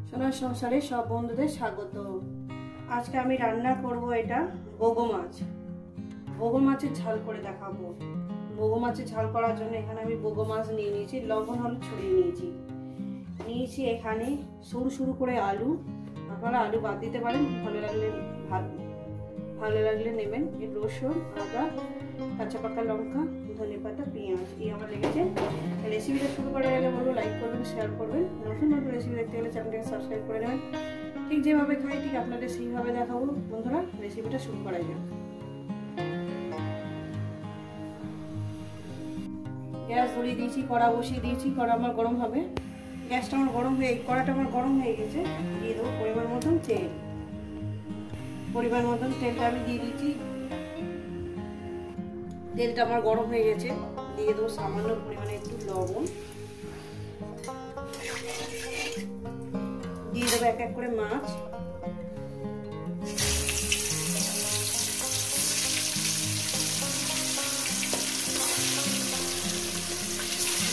সোনার সংসারে সব বন্ধুদের স্বাগত। আজকে আমি রান্না করব এটা বগো মাছ। বগো মাছের ঝাল করে দেখাবো। বগো মাছের ঝাল করার জন্য এখানে আমি বগো মাছ নিয়ে নিয়েছি, লবণ হলুদ ছড়িয়ে নিয়েছি এখানে সরু সরু করে আলু। আপনারা আলু বাদ দিতে পারেন, ভালো লাগলে নেবেন। এর রসুন, আদা, কাঁচা পাকা লঙ্কা, ধনেপাতা, পেঁয়াজ এই আমার লেগেছে। রেসিপিটা শুরু করার আগে বলবো লাইক করবেন, শেয়ার করবেন। নতুন নতুন রেসিপি দেখতে গেলে চ্যানেলটাকে সাবস্ক্রাইব করে নেবেন। ঠিক যেভাবে খাই ঠিক আপনাদের সেইভাবে দেখাবো। বন্ধুরা, রেসিপিটা শুরু করা যাক। গ্যাস ধরিয়ে দিয়েছি, কড়া বসিয়ে দিয়েছি। কড়া আমার গরম হবে। গ্যাসটা আমার গরম হয়ে কড়াটা আমার গরম হয়ে গেছে। দিয়ে দেবো পরিমাণ মতন তেল। পরিমাণ মতন তেলটা আমি দিয়ে দিয়েছি। তেলটা আমার গরম হয়ে গেছে। দিয়ে দেবো সামান্য পরিমাণে একটু লবণ। দিয়ে দেবো এক এক করে মাছ।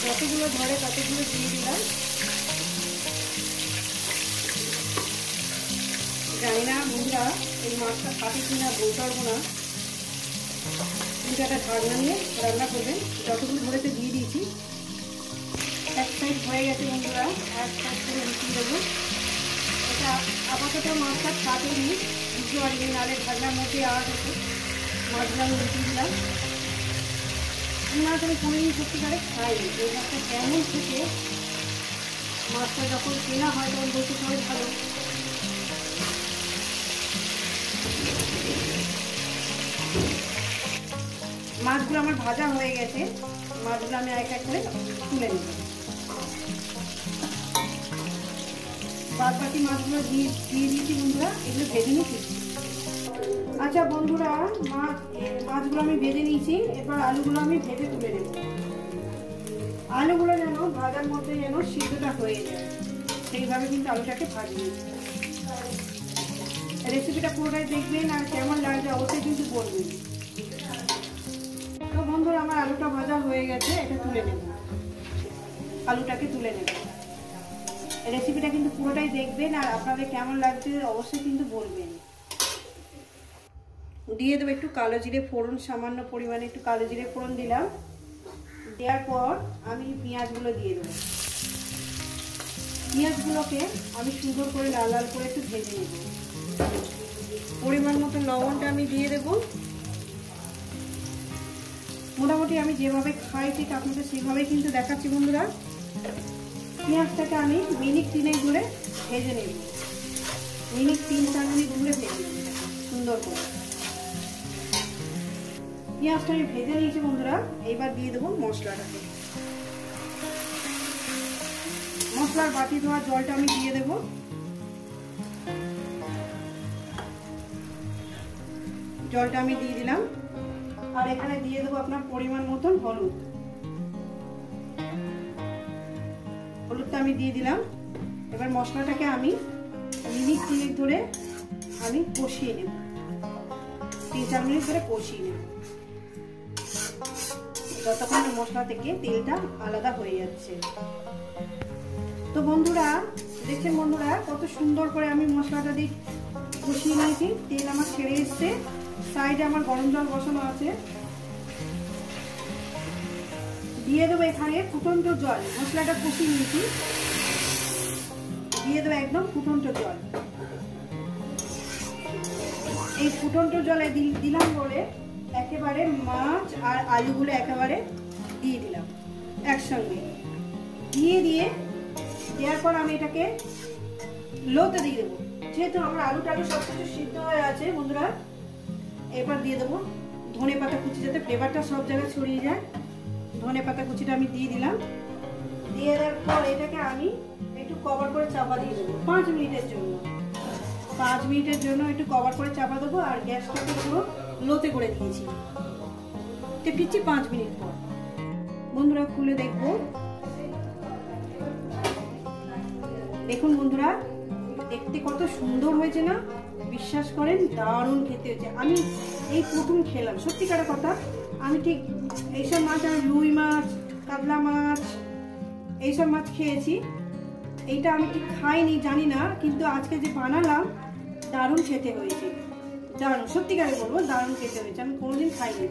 যতগুলো ধরে ততগুলো দিয়ে দিলাম। জানি না বন্ধুরা এই মাছটা খাবে কিনা, বলতে পারবো না। কিন্তু একটা ঢাকনা নিয়ে রান্না করবেন। যতগুলো ধরেতে দিয়ে দিয়েছি। এক সাইড হয়ে গেছে বন্ধুরা, এক সাইড করে উঠিয়ে দেবো। এটা আপাতত মাছটা খাবেনি, বুঝতে পারিনি, নাহলে ঢাকনার মধ্যে আওয়াজ হতো। মাছগুলো আমি উঠিয়ে দিলাম। মাছ আমি কোনোদিন সত্যিকারে খাইনি। এই মাছটা কেমন থেকে মাছটা যখন কেনা হয় তখন বলতে সবাই ভালো। মাছগুলো আমার ভাজা হয়ে গেছে। মাছগুলো আমি এক এক করে তুলে নেব। বাদ বাকি মাছগুলো দিয়ে দিয়েছি বন্ধুরা, এগুলো ভেজে নিয়েছি। আচ্ছা বন্ধুরা, মাছগুলো আমি ভেজে নিয়েছি। এবার আলুগুলো আমি ভেজে তুলে নেব। আলুগুলো যেন ভাজার মধ্যে যেন সিদ্ধটা হয়ে যায়, সেইভাবে কিন্তু আলুটাকে ভাজবো। রেসিপিটা পুরোটাই দেখবেন, আর কেমন লাগবে অবশ্যই কিন্তু বলবেন। তো বন্ধুরা, আমার আলুটা ভাজা হয়ে গেছে। এটা তুলে নেব, আলুটাকে তুলে নেব। রেসিপিটা কিন্তু পুরোটাই দেখবেন, আর আপনাদের কেমন লাগছে অবশ্যই কিন্তু বলবেন। দিয়ে দেবো একটু কালো জিরে ফোড়ন, সামান্য পরিমাণে একটু কালো জিরে ফোড়ন দিলাম। দেওয়ার পর আমি পেঁয়াজগুলো দিয়ে দেবো। পেঁয়াজগুলোকে আমি সুন্দর করে লাল লাল করে একটু ভেজে নেব। পরিমাণ মতো লবণটা আমি দিয়ে দেবো। মোটামুটি আমি যেভাবে খাই ঠিক আপনাদের সেভাবেই কিন্তু দেখাচ্ছি বন্ধুরা। পেঁয়াজটাকে আমি মিনিট 3 ধরে ভেজে নেব। মিনিট 3-4 মিনিট ধরে ভেজে নেব সুন্দর করে। পেঁয়াজটা আমি ভেজে নিয়েছি বন্ধুরা। এইবার দিয়ে দেবো মশলাটাকে। মশলার বাটি ধোয়া জলটা আমি দিয়ে দেবো। জলটা আমি দিয়ে দিলাম। আর এখানে দিয়ে দেবো আপনার পরিমাণ মতন হলুদ। হলুদটা আমি দিয়ে দিলাম। এবার মশলাটাকে আমি মিনিট 3 ধরে আমি কষিয়ে নেব। 3-4 মিনিট ধরে কষিয়ে নেব, যতক্ষণ মশলা থেকে তেলটা আলাদা হয়ে যাচ্ছে। তো বন্ধুরা দেখছেন বন্ধুরা, কত সুন্দর করে আমি মশলাটা দিয়ে কষিয়ে নিয়েছি। তেল আমার ছেড়ে এসছে। সাইডে আমার গরম জল বসানো আছে। দিয়ে দেবো এখানে ফুটন্ত জল। মশলাটা কষিয়ে নিয়েছি, দিয়ে দেবো একদম ফুটন্ত জল। এই ফুটন্ত জলে দিলাম বলে একেবারে মাছ আর আলুগুলো একেবারে দিয়ে দিলাম একসঙ্গে। দেওয়ার পর আমি এটাকে লোতে দিয়ে দেবো। যেহেতু আমার আলু টালু সবকিছু সিদ্ধ হয়ে আছে বন্ধুরা, এবার দিয়ে দেবো ধনেপাতা কুচি, যাতে ফ্লেভারটা সব জায়গায় ছড়িয়ে যায়। ধনেপাতা কুচিটা আমি দিয়ে দিলাম। দিয়ে দেওয়ার পর এটাকে আমি একটু কভার করে চাপা দিয়ে দেবো 5 মিনিটের জন্য। 5 মিনিটের জন্য একটু কভার করে চাপা দেবো। আর গ্যাসটাকে পুরো লোতে করে দিয়েছি। ফিরছি 5 মিনিট পর। বন্ধুরা খুলে দেখবো। দেখুন বন্ধুরা, দেখতে কত সুন্দর হয়েছে না? বিশ্বাস করেন দারুণ খেতে হয়েছে। আমি এই প্রথম খেলাম, সত্যিকার কথা। আমি ঠিক এইসব মাছ, আমি রুই মাছ, কাতলা মাছ, এইসব মাছ খেয়েছি, এইটা আমি ঠিক খাইনি, জানি না, কিন্তু আজকে যে বানালাম দারুণ খেতে হয়েছে, দারুণ, সত্যিকারে বলবো দারুণ খেতে হয়েছে। আমি কোনোদিন খাইনি,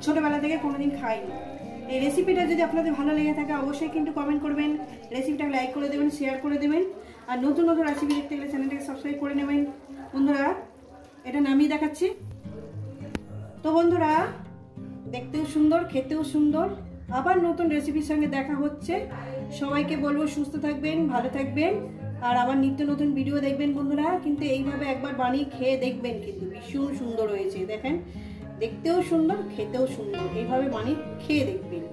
ছোটবেলা থেকে কোনোদিন খাইনি। এই রেসিপিটা যদি আপনাদের ভালো লেগে থাকে অবশ্যই কিন্তু কমেন্ট করবেন, রেসিপিটাকে লাইক করে দেবেন, শেয়ার করে দেবেন, আর নতুন নতুন রেসিপি দেখতে গেলে চ্যানেলটাকে সাবস্ক্রাইব করে নেবেন। বন্ধুরা এটা নামিয়ে দেখাচ্ছি। তো বন্ধুরা দেখতেও সুন্দর, খেতেও সুন্দর, আবার নতুন রেসিপির সঙ্গে দেখা হচ্ছে। সবাইকে বলবো সুস্থ থাকবেন, ভালো থাকবেন, আর আবার নিত্য নতুন ভিডিও দেখবেন বন্ধুরা। কিন্তু এইভাবে একবার বানিয়ে খেয়ে দেখবেন, কিন্তু ভীষণ সুন্দর হয়েছে। দেখেন দেখতেও সুন্দর, খেতেও সুন্দর, এইভাবে বানিয়ে খেয়ে দেখবেন।